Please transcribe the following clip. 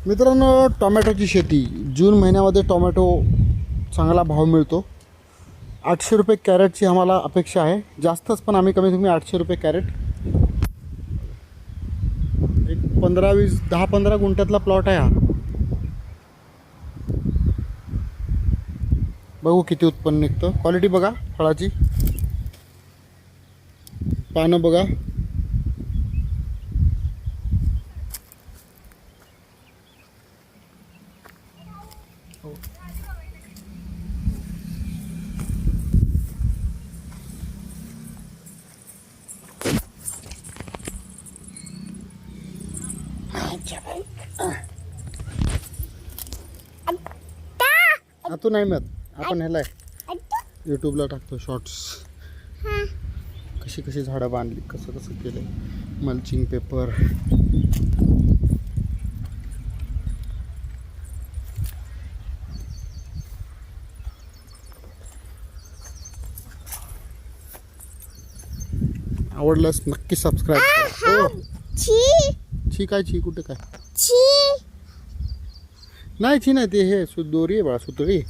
मित्रांनो, टोमॅटोची शेती जून महिन्यामध्ये टोमॅटो चांगला भाव मिळतो. 800 रुपये कॅरेटची आम्हाला अपेक्षा आहे. जास्तच पण आम्ही कमीत कमी 800 रुपये कॅरेट. एक 15-20 10-15 गुंठ्यातला प्लॉट आहे हा. बघू किती उत्पन्न निघतं. क्वालिटी बघा फळाची, पानं बघा. आतू नाही मिळत. आपण ह्याला यूट्यूबला टाकतो शॉर्ट्स. कशी कशी झाडं बांधली, कसं कसं केलं, मल्चिंग पेपर. आवडल्यास नक्की सबस्क्राईब करा. हो, छी काय, छी कुठे काय, नाही छी नाही, ते हे दोरी आहे बाळा, सुतळी.